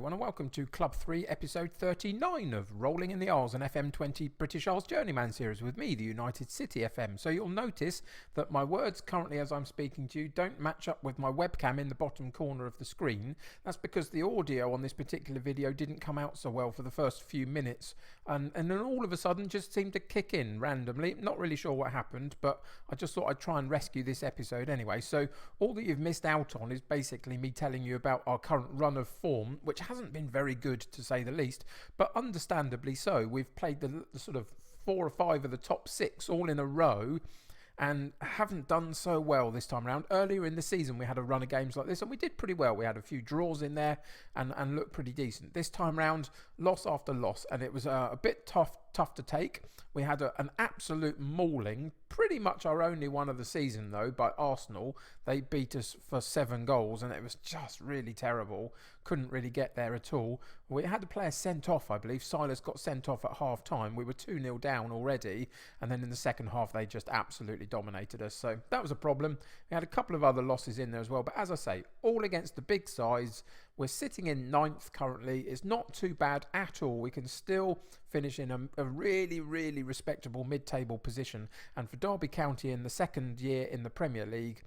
everyone, and welcome to Club 3, episode 39 of Rolling in the Isles, an FM20 British Isles Journeyman series with me, the United City FM. So you'll notice that my words currently as I'm speaking to you don't match up with my webcam in the bottom corner of the screen. That's because the audio on this particular video didn't come out so well for the first few minutes, and then all of a sudden just seemed to kick in randomly. Not really sure what happened, but I just thought I'd try and rescue this episode anyway. So all that you've missed out on is basically me telling you about our current run of form, which hasn't been very good to say the least, but understandably so. We've played the sort of 4 or 5 of the top 6 all in a row and haven't done so well this time around. Earlier in the season we had a run of games like this and we did pretty well. We had a few draws in there and looked pretty decent. This time round, loss after loss, and it was a bit tough to take. We had an absolute mauling, pretty much our only one of the season though, by Arsenal. They beat us for 7 goals and it was just really terrible. Couldn't really get there at all. We had a player sent off, I believe. Silas got sent off at half time. We were 2-0 down already, and then in the second half they just absolutely dominated us, so that was a problem. We had a couple of other losses in there as well, but as I say, all against the big sides. We're sitting in 9th currently. It's not too bad at all. We can still finish in a really respectable mid-table position, and for Derby County in the second year in the Premier League,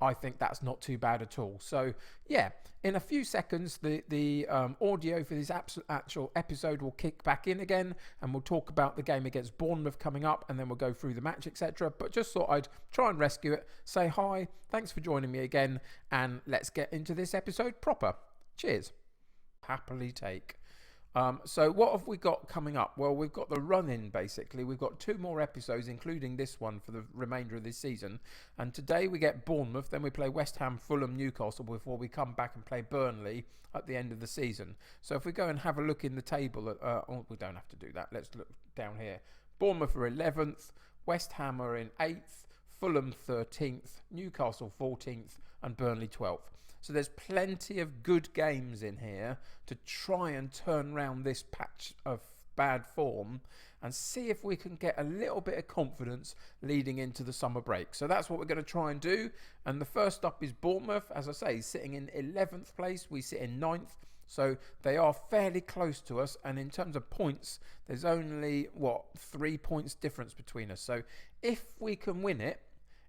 I think that's not too bad at all. So yeah, in a few seconds the audio for this actual episode will kick back in again, and we'll talk about the game against Bournemouth coming up, and then we'll go through the match, etc. But just thought I'd try and rescue it, say hi, thanks for joining me again, and let's get into this episode proper. Cheers. Happily take. So what have we got coming up? Well, we've got the run-in, basically. We've got 2 more episodes, including this one, for the remainder of this season. And today we get Bournemouth, then we play West Ham, Fulham, Newcastle before we come back and play Burnley at the end of the season. So if we go and have a look in the table, we don't have to do that. Let's look down here. Bournemouth are 11th, West Ham are in 8th, Fulham 13th, Newcastle 14th, and Burnley 12th. So there's plenty of good games in here to try and turn around this patch of bad form and see if we can get a little bit of confidence leading into the summer break. So that's what we're going to try and do. And the first up is Bournemouth, as I say, sitting in 11th place. We sit in 9th. So they are fairly close to us, and in terms of points, there's only 3 points difference between us. So if we can win it,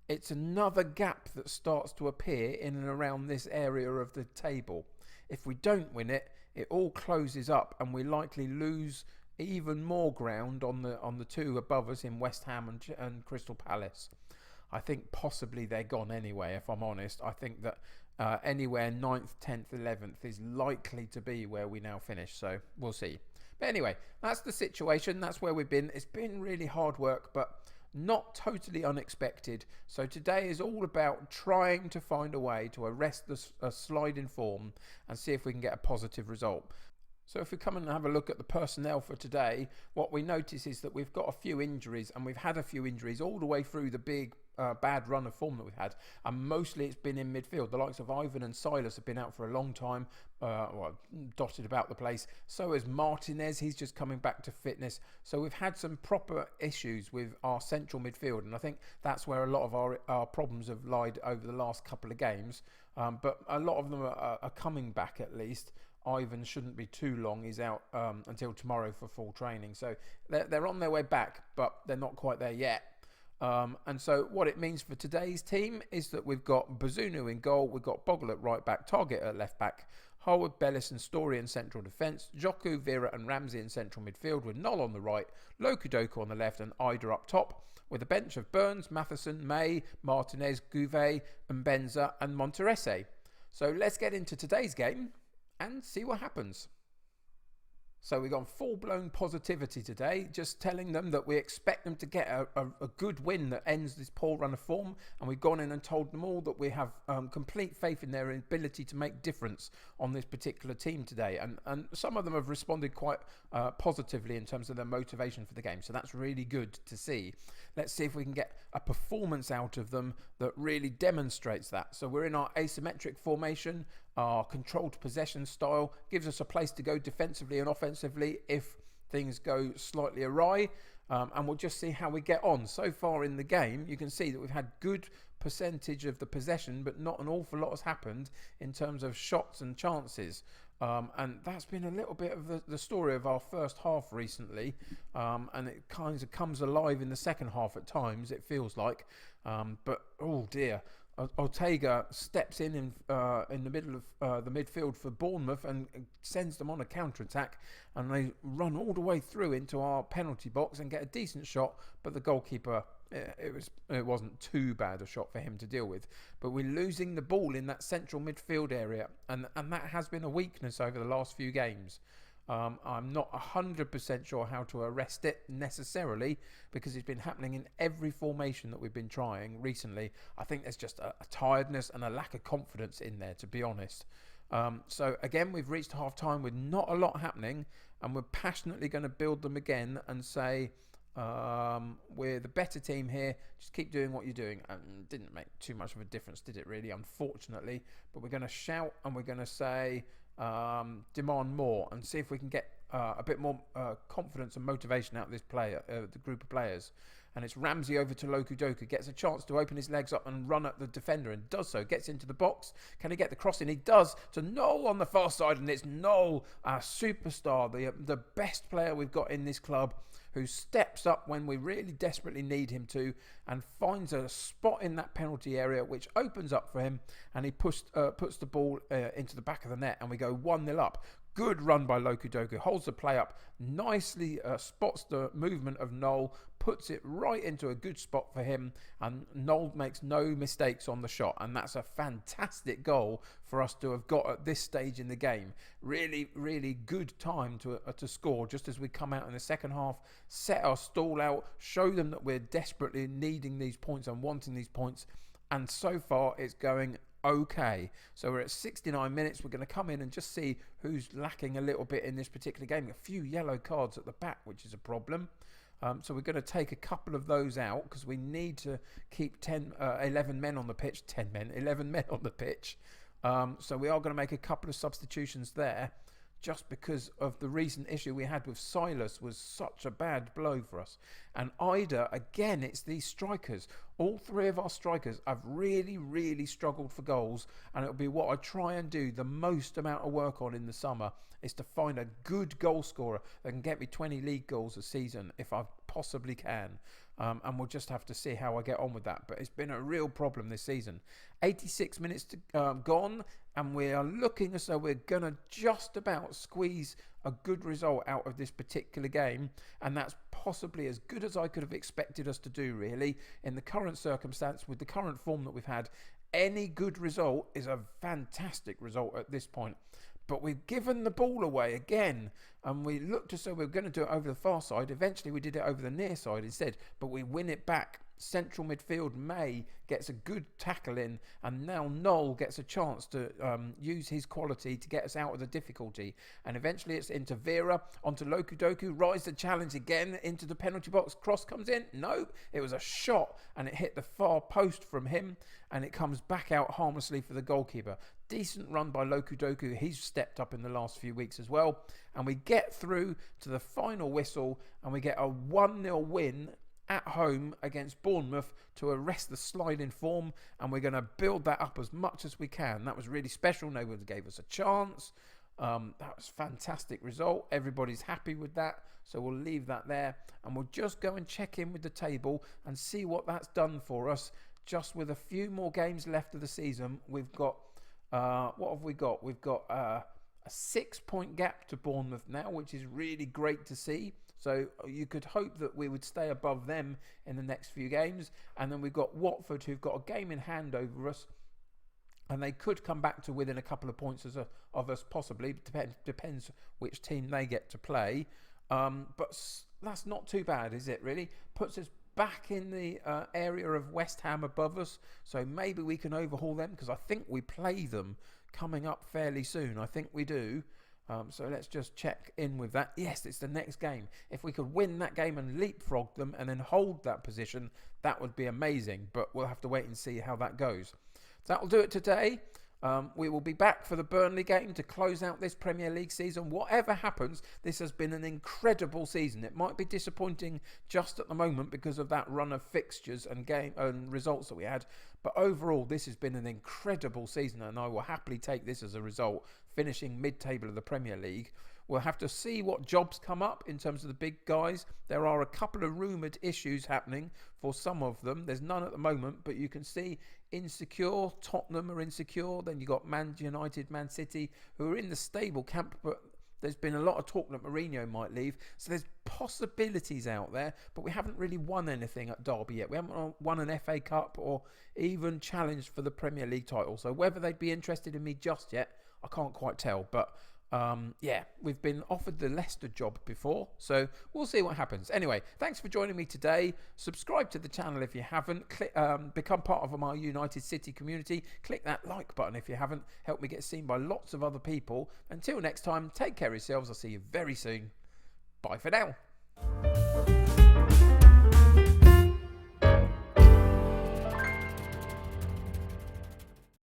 it's another gap that starts to appear in and around this area of the table. If we don't win it, it all closes up and we likely lose even more ground on the 2 above us in West Ham and Crystal Palace. I think possibly they're gone anyway, if I'm honest. I think that anywhere 9th, 10th, 11th is likely to be where we now finish, so we'll see. But anyway, that's the situation. That's where we've been. It's been really hard work, but not totally unexpected. So today is all about trying to find a way to arrest the slide in form and see if we can get a positive result. So if we come and have a look at the personnel for today, what we notice is that we've got a few injuries, and we've had a few injuries all the way through the big bad run of form that we've had, and mostly it's been in midfield. The likes of Ivan and Silas have been out for a long time, dotted about the place. So is Martinez, he's just coming back to fitness. So we've had some proper issues with our central midfield, and I think that's where a lot of our problems have lied over the last couple of games, but a lot of them are coming back at least. Ivan shouldn't be too long. He's out until tomorrow for full training. So they're on their way back, but they're not quite there yet. And so what it means for today's team is that we've got Bazunu in goal, we've got Bogle at right back, Target at left back, Harwood, Bellis and Story in central defence, Joku, Vera and Ramsey in central midfield with Knoll on the right, Lokudoku on the left and Ida up top, with a bench of Burns, Matheson, May, Martinez, Gouvet, Mbenza and Monterese. So let's get into today's game and see what happens. So we've got full-blown positivity today, just telling them that we expect them to get a good win that ends this poor run of form, and we've gone in and told them all that we have complete faith in their ability to make difference on this particular team today, and some of them have responded quite positively in terms of their motivation for the game, so that's really good to see. Let's see if we can get a performance out of them that really demonstrates that. So we're in our asymmetric formation. Our controlled possession style gives us a place to go defensively and offensively if things go slightly awry. and we'll just see how we get on. So far in the game, you can see that we've had good percentage of the possession, but not an awful lot has happened in terms of shots and chances. And that's been a little bit of the story of our first half recently, and it kind of comes alive in the second half at times, it feels like. But oh dear, Ortega steps in the middle of the midfield for Bournemouth and sends them on a counter-attack, and they run all the way through into our penalty box and get a decent shot, but the goalkeeper, it wasn't too bad a shot for him to deal with. But we're losing the ball in that central midfield area, and that has been a weakness over the last few games. I'm not 100% sure how to arrest it necessarily, because it's been happening in every formation that we've been trying recently. I think there's just a tiredness and a lack of confidence in there, to be honest. So again, we've reached half time with not a lot happening, and we're passionately going to build them again and say, we're the better team here, just keep doing what you're doing. And didn't make too much of a difference, did it really, unfortunately? But we're going to shout and we're going to say, demand more, and see if we can get a bit more confidence and motivation out of this player, the group of players. And it's Ramsey over to Loku Doku, gets a chance to open his legs up and run at the defender, and does so, gets into the box. Can he get the cross in? He does, to Noel on the far side, and it's Noel, our superstar, the best player we've got in this club, who steps up when we really desperately need him to, and finds a spot in that penalty area which opens up for him, and he puts the ball into the back of the net, and we go 1-0 up. Good run by Loku Doku, holds the play up, nicely spots the movement of Noel, puts it right into a good spot for him, and Noel makes no mistakes on the shot, and that's a fantastic goal for us to have got at this stage in the game. Really, really good time to score, just as we come out in the second half, set our stall out, show them that we're desperately needing these points and wanting these points, and so far it's going okay. So we're at 69 minutes. We're going to come in and just see who's lacking a little bit in this particular game. A few yellow cards at the back, which is a problem. So we're going to take a couple of those out, because we need to keep 11 men on the pitch. 11 men on the pitch. So we are going to make a couple of substitutions there, just because of the recent issue we had with Silas was such a bad blow for us. And Ida, again, it's these strikers. All three of our strikers have really, really struggled for goals, and it'll be what I try and do the most amount of work on in the summer, is to find a good goal scorer that can get me 20 league goals a season if I possibly can. And we'll just have to see how I get on with that. But it's been a real problem this season. 86 minutes gone, and we are looking as though we're going to just about squeeze a good result out of this particular game. And that's possibly as good as I could have expected us to do, really. In the current circumstance, with the current form that we've had, any good result is a fantastic result at this point. But we've given the ball away again, and we looked as though we were going to do it over the far side. Eventually we did it over the near side instead, but we win it back. Central midfield, May gets a good tackle in, and now Noel gets a chance to use his quality to get us out of the difficulty. And eventually it's into Vera, onto Loku Doku, rise the challenge again into the penalty box. Cross comes in. No, it was a shot, and it hit the far post from him, and it comes back out harmlessly for the goalkeeper. Decent run by Loku Doku. He's stepped up in the last few weeks as well. And we get through to the final whistle, and we get a 1-0 win at home against Bournemouth to arrest the slide in form, and we're going to build that up as much as we can. That was really special. Nobody gave us a chance. That was a fantastic result. Everybody's happy with that, so we'll leave that there, and we'll just go and check in with the table and see what that's done for us. Just with a few more games left of the season, we've got what have we got? We've got a 6-point gap to Bournemouth now, which is really great to see. So you could hope that we would stay above them in the next few games. And then we've got Watford, who've got a game in hand over us, and they could come back to within a couple of points of us, possibly. Depends which team they get to play. But that's not too bad, is it, really? Puts us back in the area of West Ham above us, so maybe we can overhaul them, because I think we play them coming up fairly soon. I think we do. So let's just check in with that. Yes, it's the next game. If we could win that game and leapfrog them and then hold that position, that would be amazing. But we'll have to wait and see how that goes. That'll do it today. We will be back for the Burnley game to close out this Premier League season. Whatever happens, this has been an incredible season. It might be disappointing just at the moment because of that run of fixtures and game and results that we had. But overall, this has been an incredible season, and I will happily take this as a result, finishing mid-table of the Premier League. We'll have to see what jobs come up in terms of the big guys. There are a couple of rumoured issues happening for some of them. There's none at the moment, but you can see insecure. Tottenham are insecure. Then you've got Man United, Man City, who are in the stable camp, but there's been a lot of talk that Mourinho might leave. So there's possibilities out there, but we haven't really won anything at Derby yet. We haven't won an FA Cup or even challenged for the Premier League title. So whether they'd be interested in me just yet, I can't quite tell. But yeah, we've been offered the Leicester job before, so we'll see what happens. Anyway, thanks for joining me today. Subscribe to the channel if you haven't. Become part of my United City community. Click that like button if you haven't. Help me get seen by lots of other people. Until next time, take care of yourselves. I'll see you very soon. Bye for now.